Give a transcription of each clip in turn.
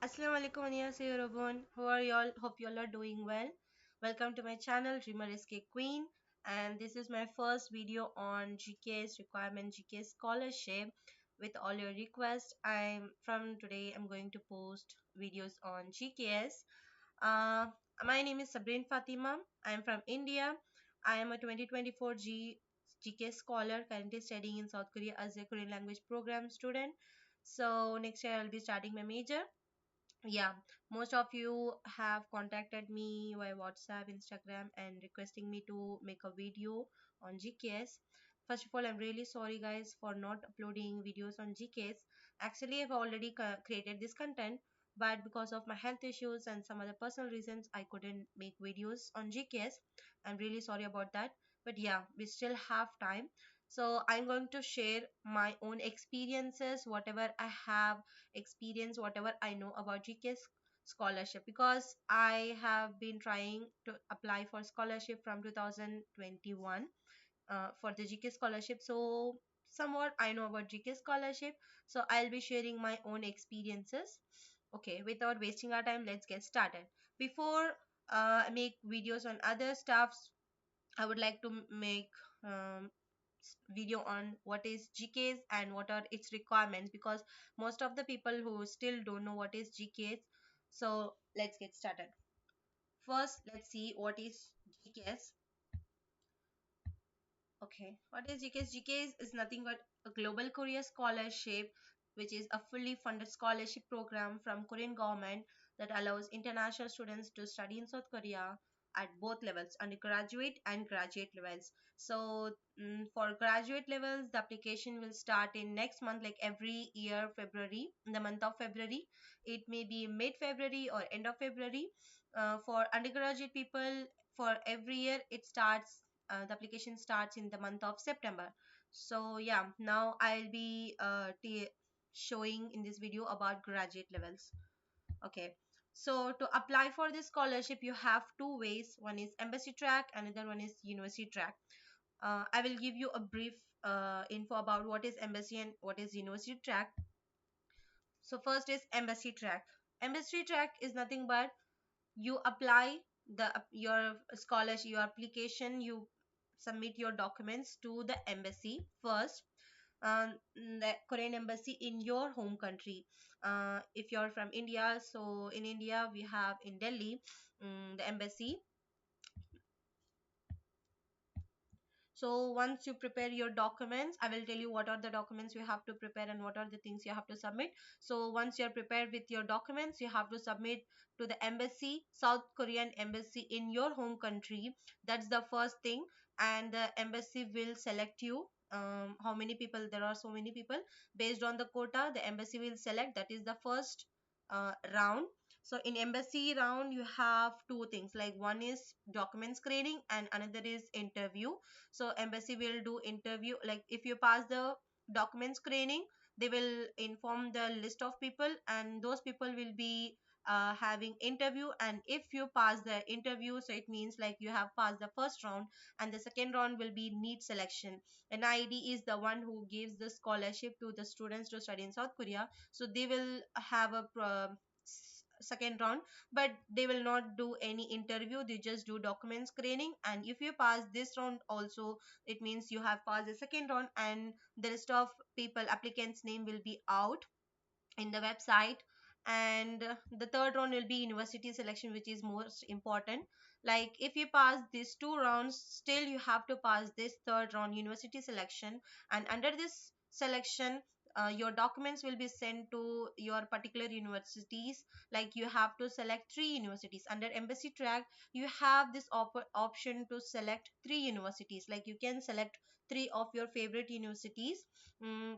Assalamu alaikum, 안녕하세요 everyone. How are y'all? Hope y'all are doing well. Welcome to my channel Dreamer SK Queen, and this is my first video on GKS requirement GKS scholarship. With all your requests, I'm going to post videos on GKS. Uh, my name is Sabreen Fatima. I am from India. I am a 2024 GKS scholar currently studying in South Korea as a Korean language program student. So next year I'll be starting my major. Yeah, most of you have contacted me via WhatsApp, Instagram, and requesting me to make a video on GKS. First of all, I'm really sorry guys for not uploading videos on GKS. Actually, I've already created this content, but because of my health issues and some other personal reasons, I couldn't make videos on GKS. I'm really sorry about that, but yeah, we still have time. So I'm going to share my own experiences, whatever I have experience, whatever I know about GKS scholarship, because I have been trying to apply for scholarship from 2021 for the GK scholarship. So somewhat I know about GK scholarship, so I'll be sharing my own experiences. Okay, without wasting our time, let's get started. Before I make videos on other stuffs, I would like to make video on what is GKS and what are its requirements, because most of the people who still don't know what is GKS. So let's get started. First, let's see what is GKS. Okay, what is GKS? GKS is nothing but a global Korea scholarship, which is a fully funded scholarship program from Korean government that allows international students to study in South Korea at both levels, undergraduate and graduate levels. So for graduate levels, the application will start in next month, like every year, February, in the month of February. It may be mid-February or end of February. For undergraduate people, for every year, the application starts in the month of September. So yeah, now I'll be showing in this video about graduate levels. Okay, so to apply for this scholarship, you have two ways. One is embassy track, another one is university track. I will give you a brief info about what is embassy and what is university track. So first is embassy track. Embassy track is nothing but you apply your scholarship, your application, you submit your documents to the embassy first, the Korean embassy in your home country. If you're from India, so in India we have in Delhi the embassy. So once you prepare your documents, I will tell you what are the documents you have to prepare and what are the things you have to submit. So once you're prepared with your documents, you have to submit to the embassy, South Korean embassy in your home country. That's the first thing. And the embassy will select you. How many people? There are so many people. Based on the quota, the embassy will select. That is the first round. So in embassy round, you have two things, like one is document screening and another is interview. So embassy will do interview, like if you pass the document screening, they will inform the list of people and those people will be having interview. And if you pass the interview, so it means like you have passed the first round, and the second round will be NEET selection. An ID is the one who gives the scholarship to the students to study in South Korea, so they will have a second round, but they will not do any interview, they just do document screening. And if you pass this round also, it means you have passed the second round, and the list of people applicants name will be out in the website. And the third round will be university selection, which is most important. Like if you pass these two rounds, still you have to pass this third round, university selection. And under this selection, your documents will be sent to your particular universities. Like you have to select three universities under embassy track. You have this option to select three universities, like you can select three of your favorite universities. Mm,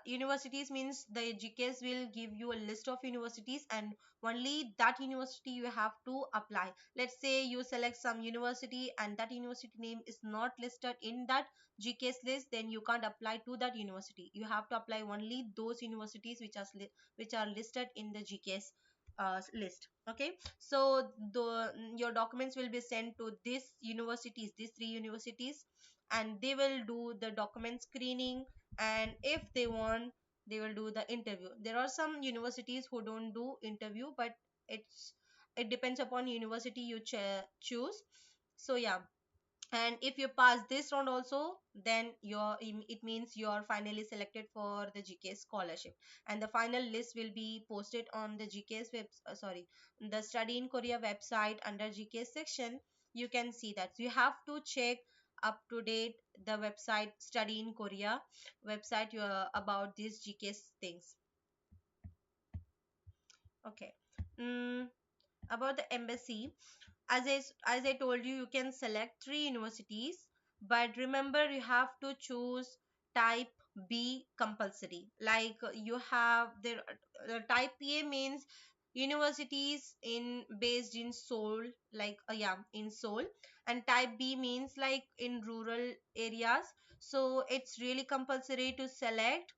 Universities means the GKS will give you a list of universities, and only that university you have to apply. Let's say you select some university and that university name is not listed in that GKS list, then you can't apply to that university. You have to apply only those universities which are listed in the GKS list. Okay, so your documents will be sent to these three universities, and they will do the document screening. And if they want, they will do the interview. There are some universities who don't do interview, but it depends upon university you choose. So yeah, and if you pass this round also, then it means you're finally selected for the GKS scholarship, and the final list will be posted on the GKS sorry, the Study in Korea website under GKS section. You can see that. So you have to check up to date the website Study in Korea website about these GKS things. Okay. mm, about the embassy, as I told you, you can select three universities, but remember you have to choose type B compulsory. Like you have the type A means universities in based in Seoul, like yeah, in Seoul, and type B means like in rural areas. So it's really compulsory to select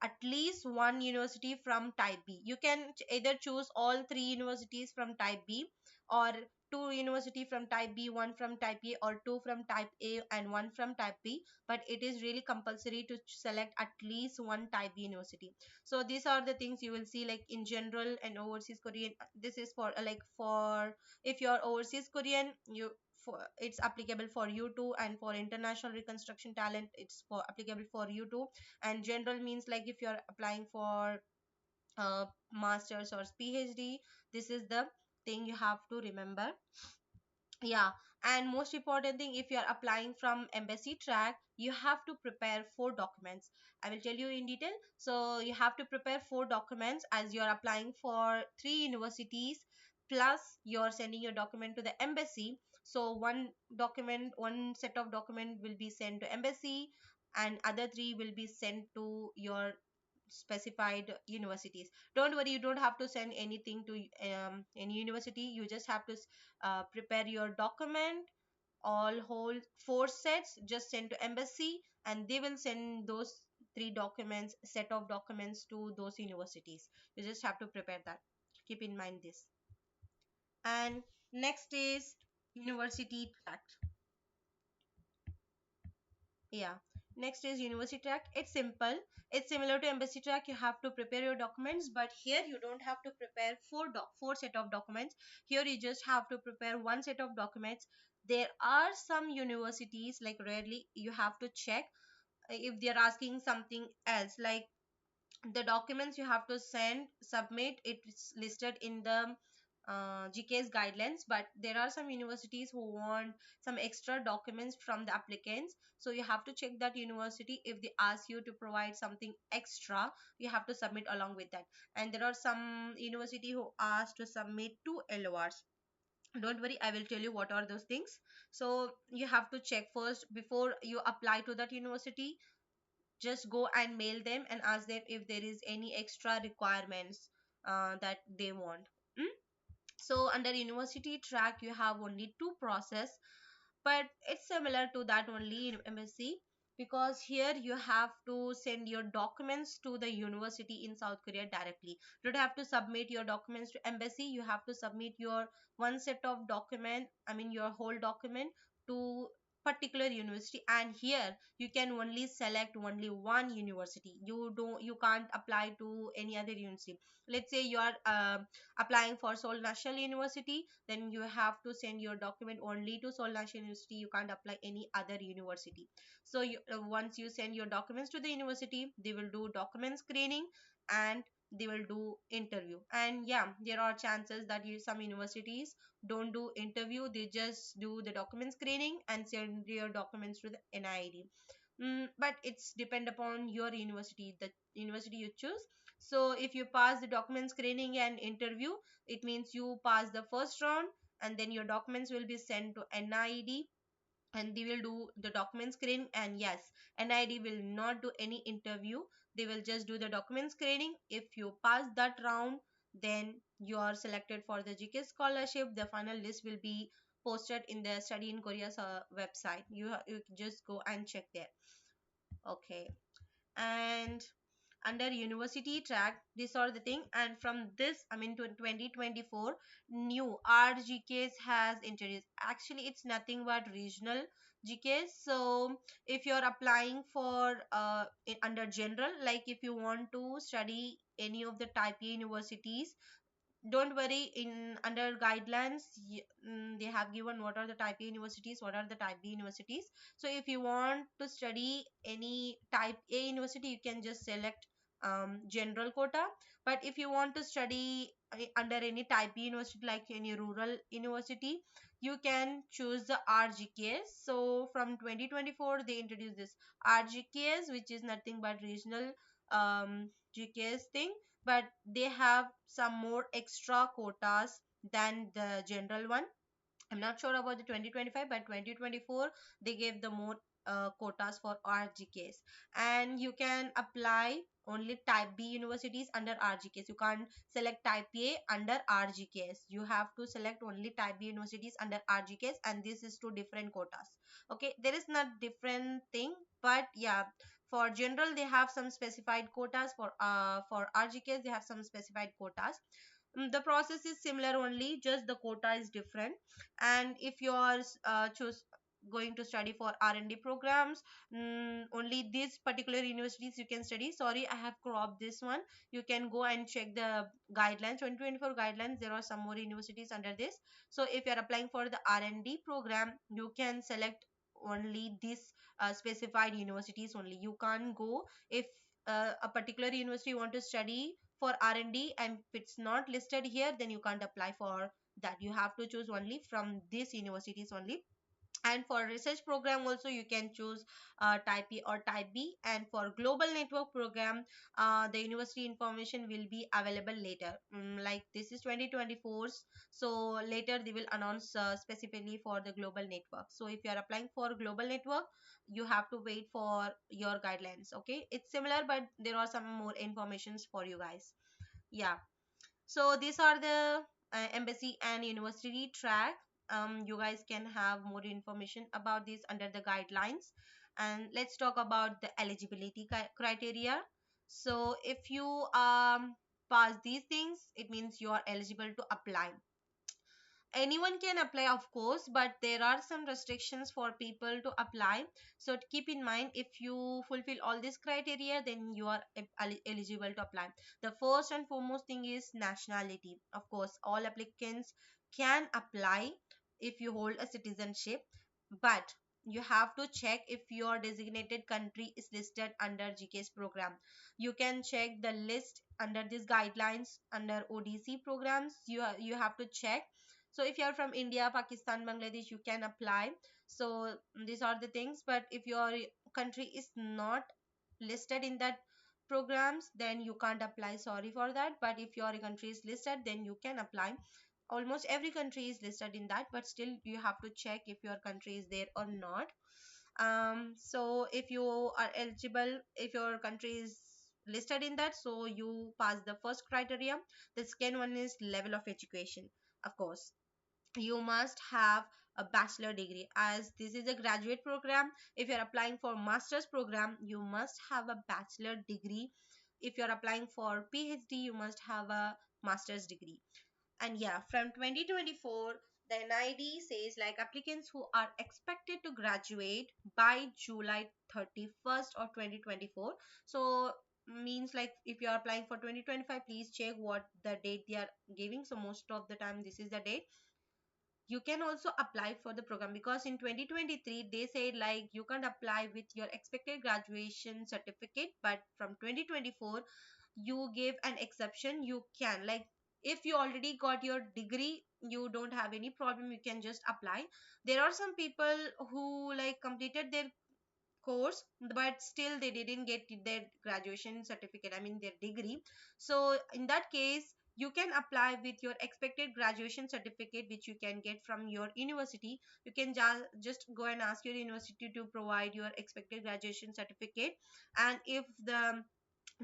at least one university from type B. You can either choose all three universities from type B, or two university from type B, one from type A, or two from type A and one from type B. But it is really compulsory to select at least one type B university. So these are the things you will see, like in general and overseas Korean. This is for like for if you're overseas Korean, you for it's applicable for you too, and for international reconstruction talent it's for applicable for you too. And general means like if you're applying for masters or PhD, this is the thing you have to remember. Yeah, and most important thing, if you are applying from embassy track, you have to prepare four documents. I will tell you in detail. So you have to prepare four documents as you are applying for three universities, plus you're sending your document to the embassy. So one set of document will be sent to embassy, and other three will be sent to your specified universities. Don't worry, you don't have to send anything to any university. You just have to prepare your document, all whole four sets, just send to embassy, and they will send those three documents, set of documents, to those universities. You just have to prepare that. Keep in mind this. And next is university tract. Yeah, next is university track. It's simple. It's similar to embassy track. You have to prepare your documents, but here you don't have to prepare four set of documents. Here you just have to prepare one set of documents. There are some universities, like rarely you have to check if they're asking something else, like the documents you have to submit, it's listed in the GKS guidelines, but there are some universities who want some extra documents from the applicants. So you have to check that university. If they ask you to provide something extra, you have to submit along with that. And there are some university who ask to submit two LORs. Don't worry, I will tell you what are those things. So you have to check first before you apply to that university. Just go and mail them and ask them if there is any extra requirements that they want. Mm? So under university track you have only two process, but it's similar to that only in MSc, because here you have to send your documents to the university in South Korea directly. You don't have to submit your documents to embassy. You have to submit your one set of document, I mean your whole document, to particular university. And here you can only select only one university. You can't apply to any other university. Let's say you are applying for Seoul National University, then you have to send your document only to Seoul National University. You can't apply any other university. So once you send your documents to the university, they will do document screening and they will do interview. And yeah, there are chances that some universities don't do interview, they just do the document screening and send your documents to the NID. But it's depend upon your university, the university you choose. So if you pass the document screening and interview, it means you pass the first round, and then your documents will be sent to NID, and they will do the document screening. And yes, NID will not do any interview, they will just do the document screening. If you pass that round, then you are selected for the GK scholarship. The final list will be posted in the Study in Korea's website. You just go and check there. Okay. And under university track. These are the thing, and from this, I mean, to 2024 new RGKs has introduced. Actually, it's nothing but regional GKs. So if you're applying for under general, like if you want to study any of the type A universities, don't worry, in under guidelines they have given what are the type A universities, what are the type B universities. So if you want to study any type A university, you can just select general quota. But if you want to study under any type B university, like any rural university, you can choose the RGKS. So from 2024 they introduced this RGKS, which is nothing but regional GKS thing, but they have some more extra quotas than the general one. I'm not sure about the 2025, but 2024 they gave the more quotas for RGKs, and you can apply only type B universities under RGKs. You can't select type A under RGKs. You have to select only type B universities under RGKs, and this is two different quotas. Okay, there is not different thing, but yeah, for general they have some specified quotas. For RGKs they have some specified quotas. The process is similar, only just the quota is different. And if you are choose going to study for R&D programs, only these particular universities you can study. Sorry, I have cropped this one. You can go and check the guidelines, 2024 guidelines. There are some more universities under this. So if you are applying for the R&D program, you can select only this specified universities only. You can't go if a particular university you want to study for R&D, and if it's not listed here, then you can't apply for that. You have to choose only from these universities only. And for research program also you can choose type A or type B. And for global network program, the university information will be available later. Like this is 2024's, so later they will announce specifically for the global network. So if you are applying for global network, you have to wait for your guidelines. Okay, it's similar, but there are some more informations for you guys. Yeah, so these are the embassy and university track. You guys can have more information about this under the guidelines. And let's talk about the eligibility criteria. So if you pass these things, it means you are eligible to apply. Anyone can apply, of course, but there are some restrictions for people to apply. So to keep in mind, if you fulfill all these criteria, then you are eligible to apply. The first and foremost thing is nationality. Of course, all applicants can apply if you hold a citizenship, but you have to check if your designated country is listed under GKS program. You can check the list under these guidelines under ODC programs. You have to check. So if you are from India, Pakistan, Bangladesh, you can apply. So these are the things. But if your country is not listed in that programs, then you can't apply. Sorry for that. But if your country is listed, then you can apply. Almost every country is listed in that, but still you have to check if your country is there or not. So if you are eligible, if your country is listed in that, so you pass the first criteria. The second one is level of education. Of course, you must have a bachelor degree, as this is a graduate program. If you're applying for master's program, you must have a bachelor degree. If you're applying for PhD, you must have a master's degree. And yeah, from 2024 the NID says like applicants who are expected to graduate by July 31st of 2024. So means like if you are applying for 2025, please check what the date they are giving. So most of the time this is the date. You can also apply for the program, because in 2023 they said like you can't apply with your expected graduation certificate, but from 2024 you gave an exception. You can, like, if you already got your degree, you don't have any problem, you can just apply. There are some people who like completed their course, but still they didn't get their graduation certificate, I mean their degree. So in that case, you can apply with your expected graduation certificate, which you can get from your university. You can just go and ask your university to provide your expected graduation certificate. And if the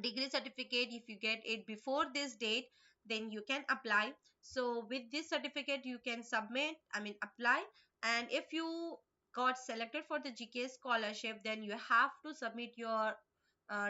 degree certificate, if you get it before this date, then you can apply. So with this certificate you can submit, I mean apply. And if you got selected for the GK scholarship, then you have to submit your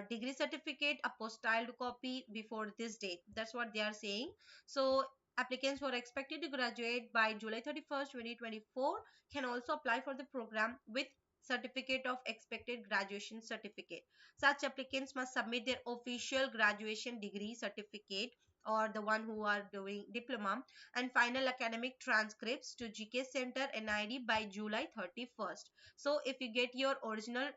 degree certificate apostilled copy before this date. That's what they are saying. So applicants who are expected to graduate by July 31st, 2024 can also apply for the program with certificate of expected graduation certificate. Such applicants must submit their official graduation degree certificate or the one who are doing diploma and final academic transcripts to GK Center NID by July 31st. So if you get your original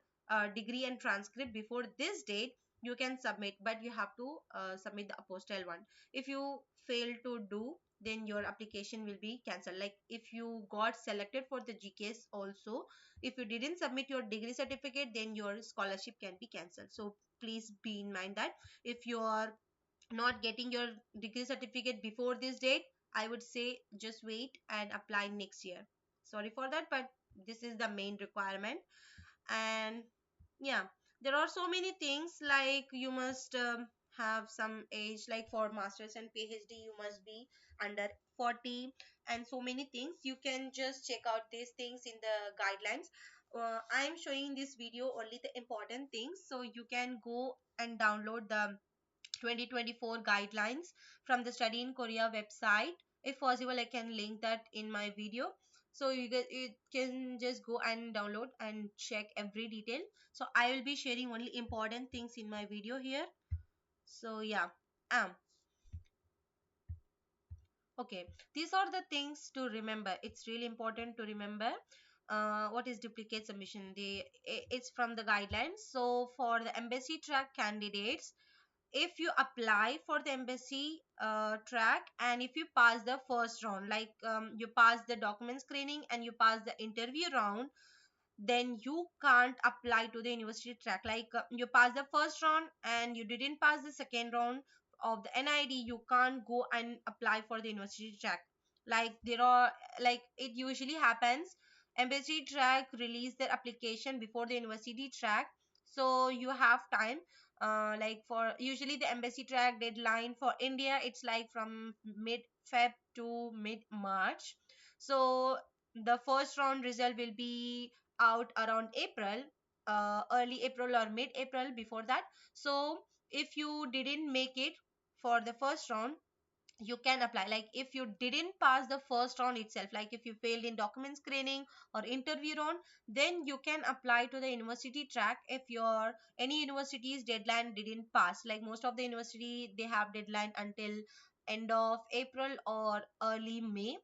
degree and transcript before this date, you can submit, but you have to submit the apostille one. If you fail to do, then your application will be cancelled. Like if you got selected for the GKS also, if you didn't submit your degree certificate, then your scholarship can be cancelled. So please be in mind that if you are not getting your degree certificate before this date, I would say just wait and apply next year. Sorry for that, but this is the main requirement. And yeah, there are so many things, like you must have some age, like for masters and PhD you must be under 40, and so many things. You can just check out these things in the guidelines. I am showing this video only the important things, so you can go and download the 2024 guidelines from the Study in Korea website. If possible, I can link that in my video. So you can just go and download and check every detail. So I will be sharing only important things in my video here. So yeah. Um, okay, these are the things to remember. It's really important to remember what is duplicate submission. It's from the guidelines. So for the embassy track candidates, if you apply for the embassy track and if you pass the first round, like you pass the document screening and you pass the interview round, then you can't apply to the university track. Like you pass the first round and you didn't pass the second round of the NID, you can't go and apply for the university track. Like there are, like it usually happens, embassy track release their application before the university track, so you have time. Like for usually the embassy track deadline for India, it's like from mid Feb to mid March. So the first round result will be out around April, early April or mid April, before that. So if you didn't make it for the first round, you can apply. Like if you didn't pass the first round itself, like if you failed in document screening or interview round, then you can apply to the university track if your any university's deadline didn't pass. Like most of the university, they have deadline until end of April or early May.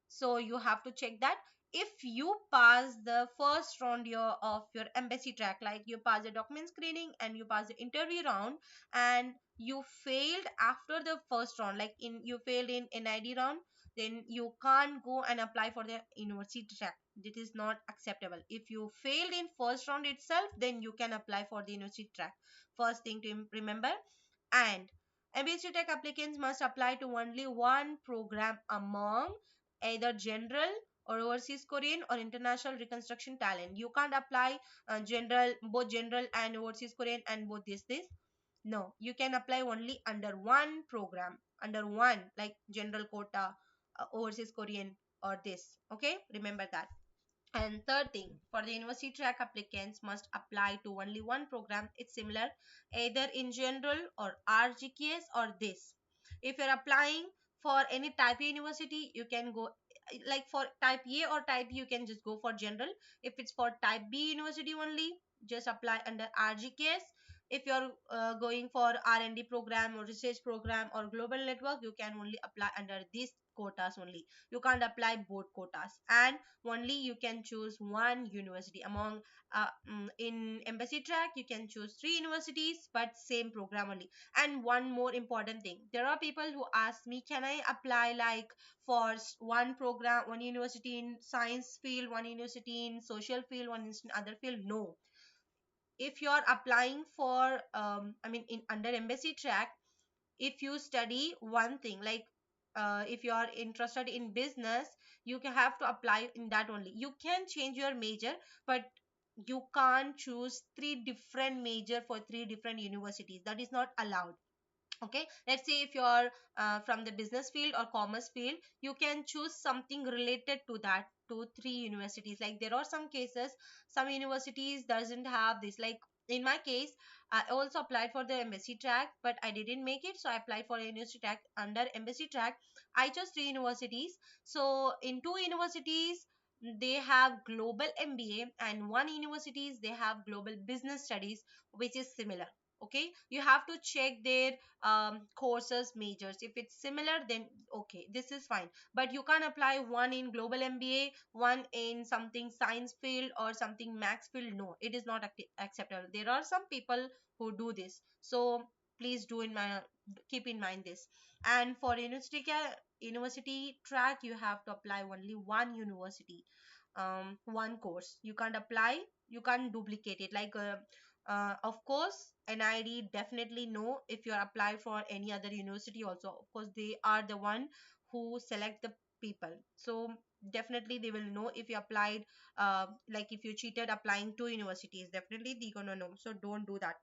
So you have to check that. If you pass the first round of your embassy track, like you pass the document screening and you pass the interview round, and you failed after the first round, like in you failed in NID round, then you can't go and apply for the university track. It is not acceptable. If you failed in first round itself, then you can apply for the university track. First thing to remember. And MBA Tech applicants must apply to only one program among either general or overseas Korean or international reconstruction talent. You can't apply general, both general and overseas Korean and both this. No, you can apply only under one program, under one, like general quota, overseas Korean or this. Okay, remember that. And third thing, for the university track applicants must apply to only one program. It's similar either in general or RGKS or this. If you're applying for any type A university, you can go, like for type A or type B, you can just go for general. If it's for type B university only, just apply under RGKS. If you're going for R&D program or research program or global network, you can only apply under these quotas only. You can't apply both quotas, and only you can choose one university among in embassy track. You can choose three universities but same program only. And one more important thing, there are people who ask me, can I apply like for one program, one university in science field, one university in social field, one in other field? No. If you are applying for I mean in under embassy track, if you study one thing, like if you are interested in business, you can have to apply in that only. You can change your major, but you can't choose three different major for three different universities. That is not allowed. Okay, let's say if you are from the business field or commerce field, you can choose something related to that, two three universities. Like there are some cases, some universities doesn't have this, like In my case, I also applied for the embassy track, but I didn't make it, so I applied for a university track. Under embassy track, I chose three universities. So in two universities they have global MBA, and one universities they have global business studies, which is similar. Okay, you have to check their courses majors. If it's similar, then okay, this is fine. But you can't apply one in global MBA, one in something science field or something max field. No, it is not acceptable. There are some people who do this, so please do in my keep in mind this. And for university track, you have to apply only one university, one course. You can't apply, you can't duplicate it. Like of course NID definitely know if you are applied for any other university also. Of course they are the one who select the people, so definitely they will know if you applied, like if you cheated applying to universities, definitely they gonna know. So don't do that,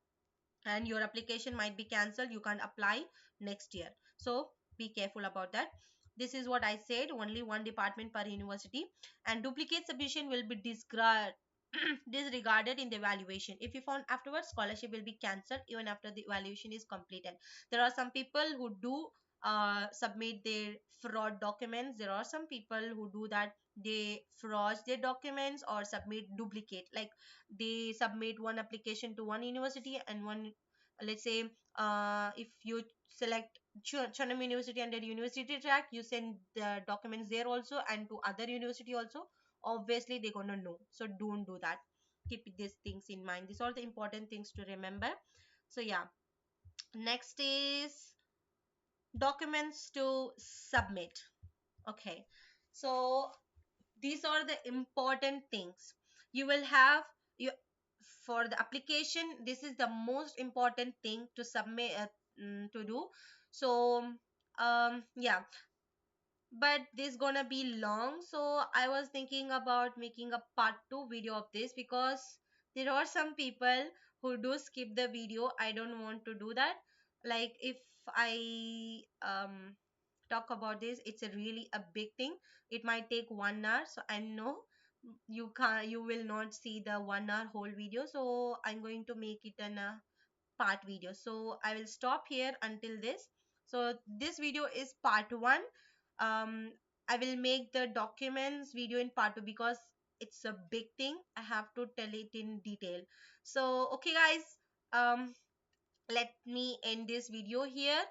and your application might be cancelled. You can't apply next year, so be careful about that. This is what I said, only one department per university, and duplicate submission will be disregarded in the evaluation. If you found afterwards, scholarship will be cancelled even after the evaluation is completed. There are some people who do submit their fraud documents. There are some people who do that, they fraud their documents or submit duplicate. Like they submit one application to one university and one, let's say if you select Chanam University under university track, you send the documents there also and to other university also. Obviously they're gonna know, so don't do that. Keep these things in mind. These are the important things to remember. So yeah, next is documents to submit. Okay, so these are the important things you will have. You, for the application, this is the most important thing to submit, to do. So yeah, but this gonna be long, so I was thinking about making a part 2 video of this, because there are some people who do skip the video. I don't want to do that. Like if I talk about this, it's a really a big thing. It might take 1 hour, so I know you will not see the 1 hour whole video, so I'm going to make it in a part video. So I will stop here until this. So this video is part 1. um I will make the documents video in part 2, because it's a big thing, I have to tell it in detail. So okay guys, um let me end this video here.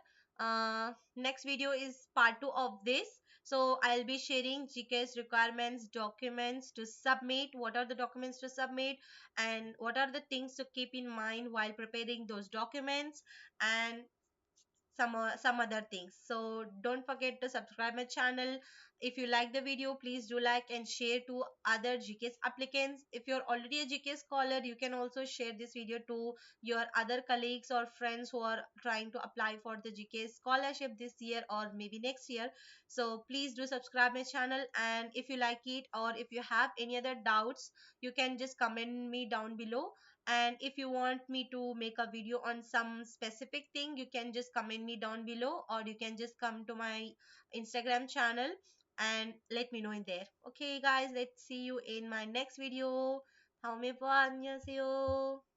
Next video is part 2 of this. So I'll be sharing GKS requirements, documents to submit, what are the documents to submit, and what are the things to keep in mind while preparing those documents, and some other things. So don't forget to subscribe my channel. If you like the video, please do like and share to other GKS applicants. If you're already a GKS scholar, you can also share this video to your other colleagues or friends who are trying to apply for the GKS scholarship this year or maybe next year. So please do subscribe my channel, and if you like it or if you have any other doubts, you can just comment me down below. And if you want me to make a video on some specific thing, you can just comment me down below, or you can just come to my Instagram channel and let me know in there. Okay guys, let's see you in my next video. 다음에 봐. 안녕하세요.